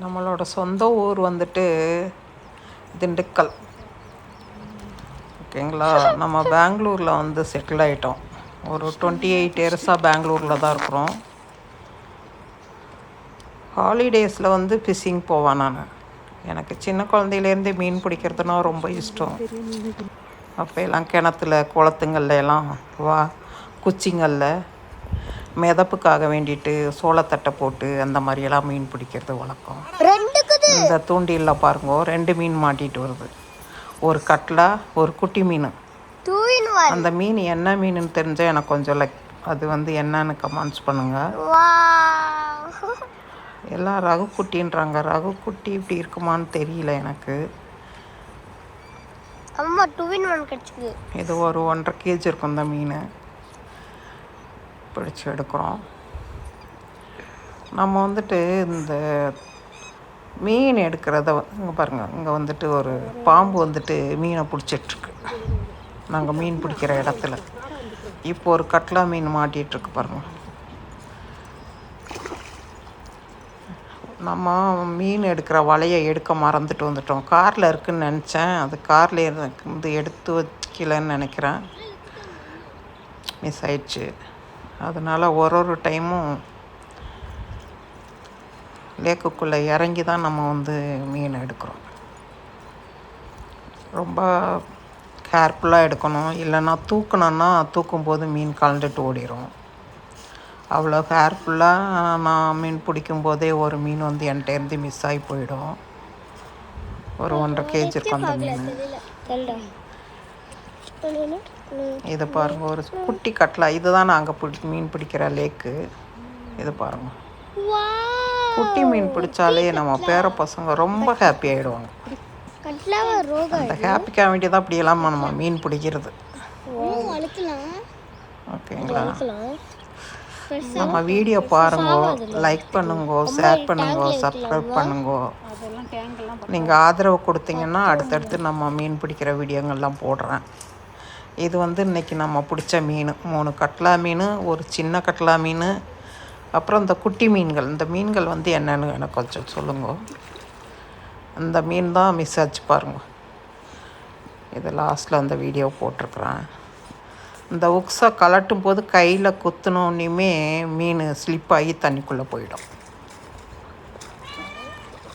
நம்மளோட சொந்த ஊர் வந்துட்டு திண்டுக்கல். ஓகேங்களா. நம்ம பெங்களூரில் வந்து செட்டில் ஆகிட்டோம். ஒரு 28 இயர்ஸாக பெங்களூரில் தான் இருக்கிறோம். ஹாலிடேஸில் வந்து ஃபிஷ்ஷிங் போவேன் நான். எனக்கு சின்ன குழந்தையிலேருந்தே மீன் பிடிக்கிறதுனா ரொம்ப இஷ்டம். அப்போ எல்லாம் கிணத்துல குளத்துங்கள்ல எல்லாம் குச்சிங்களில் மிதப்புக்காக வேண்டிட்டு சோளத்தட்டை போட்டு அந்த மாதிரியெல்லாம் மீன் பிடிக்கிறது வழக்கம். இந்த தூண்டிலில் பாருங்க 2 மீன் மாட்டிகிட்டு வருது. ஒரு கட்லா, ஒரு குட்டி மீன். அந்த மீன் என்ன மீனுன்னு தெரிஞ்சால் எனக்கு கொஞ்சம் அது வந்து என்னன்னு கமெண்ட்ஸ் பண்ணுங்கள். எல்லாம் ரகு குட்டின்றாங்க. ரகு குட்டி இப்படி இருக்குமான்னு தெரியல எனக்கு. இது ஒரு 1.5 kg இருக்கும் இந்த மீன். பிடிச்சி எடுக்கிறோம். நம்ம வந்துட்டு இந்த மீன் எடுக்கிறத இங்கே பாருங்கள், இங்கே வந்துட்டு ஒரு பாம்பு வந்துட்டு மீனை பிடிச்சிட்ருக்கு. நாங்கள் மீன் பிடிக்கிற இடத்துல இப்போ ஒரு கட்லா மீன் மாட்டிகிட்ருக்கு பாருங்கள். நம்ம மீன் எடுக்கிற வலையை எடுக்க மறந்துட்டு வந்துட்டோம். காரில் இருக்குதுன்னு நினச்சேன். அது காரில் இருந்து எடுத்து வைக்கலன்னு நினைக்கிறேன். மிஸ் ஆயிடுச்சு. அதனால் ஒரு டைமும் லேக்குக்குள்ளே இறங்கி தான் நம்ம வந்து மீன் எடுக்கிறோம். ரொம்ப கேர்ஃபுல்லாக எடுக்கணும். இல்லைன்னா தூக்கணுன்னா தூக்கும்போது மீன் கலந்துட்டு ஓடிடும். அவ்வளோ கேர்ஃபுல்லாக நான் மீன் பிடிக்கும்போதே ஒரு மீன் வந்து என்கிட்டேருந்து மிஸ் ஆகி போயிடும். ஒரு 1.5 kg இருக்கும் அந்த மீன். இது பாருங்கள், ஒரு குட்டி கட்லா. இதுதான் நாங்கள் மீன் பிடிக்கிற லேக்கு. இது பாருங்கள், குட்டி மீன் பிடிச்சாலே நம்ம பேர பசங்க ரொம்ப ஹாப்பி ஆகிடுவாங்க. அந்த ஹாப்பிக்காக வேண்டி தான் அப்படியெல்லாம் நம்ம மீன் பிடிக்கிறது. ஓகேங்களா. நம்ம வீடியோ பாருங்க, லைக் பண்ணுங்க, ஷேர் பண்ணுங்க, சப்ஸ்கிரைப் பண்ணுங்க. நீங்கள் ஆதரவு கொடுத்தீங்கன்னா அடுத்தடுத்து நம்ம மீன் பிடிக்கிற வீடியோங்கள்லாம் போடுறேன். இது வந்து இன்றைக்கி நம்ம பிடிச்ச மீன் 3 கட்லா மீன், ஒரு சின்ன கட்லா மீன், அப்புறம் இந்த குட்டி மீன்கள். இந்த மீன்கள் வந்து என்னென்னு எனக்கு கொஞ்சம் சொல்லுங்க. அந்த மீன் தான் மிஸ் ஆச்சு பாருங்க. இது லாஸ்ட்டில் அந்த வீடியோ போட்டிருக்குறேன். இந்த உக்ஸை கலட்டும் போது கையில் குத்தினோன்னையுமே மீன் ஸ்லிப் ஆகி தண்ணிக்குள்ளே போயிடும்.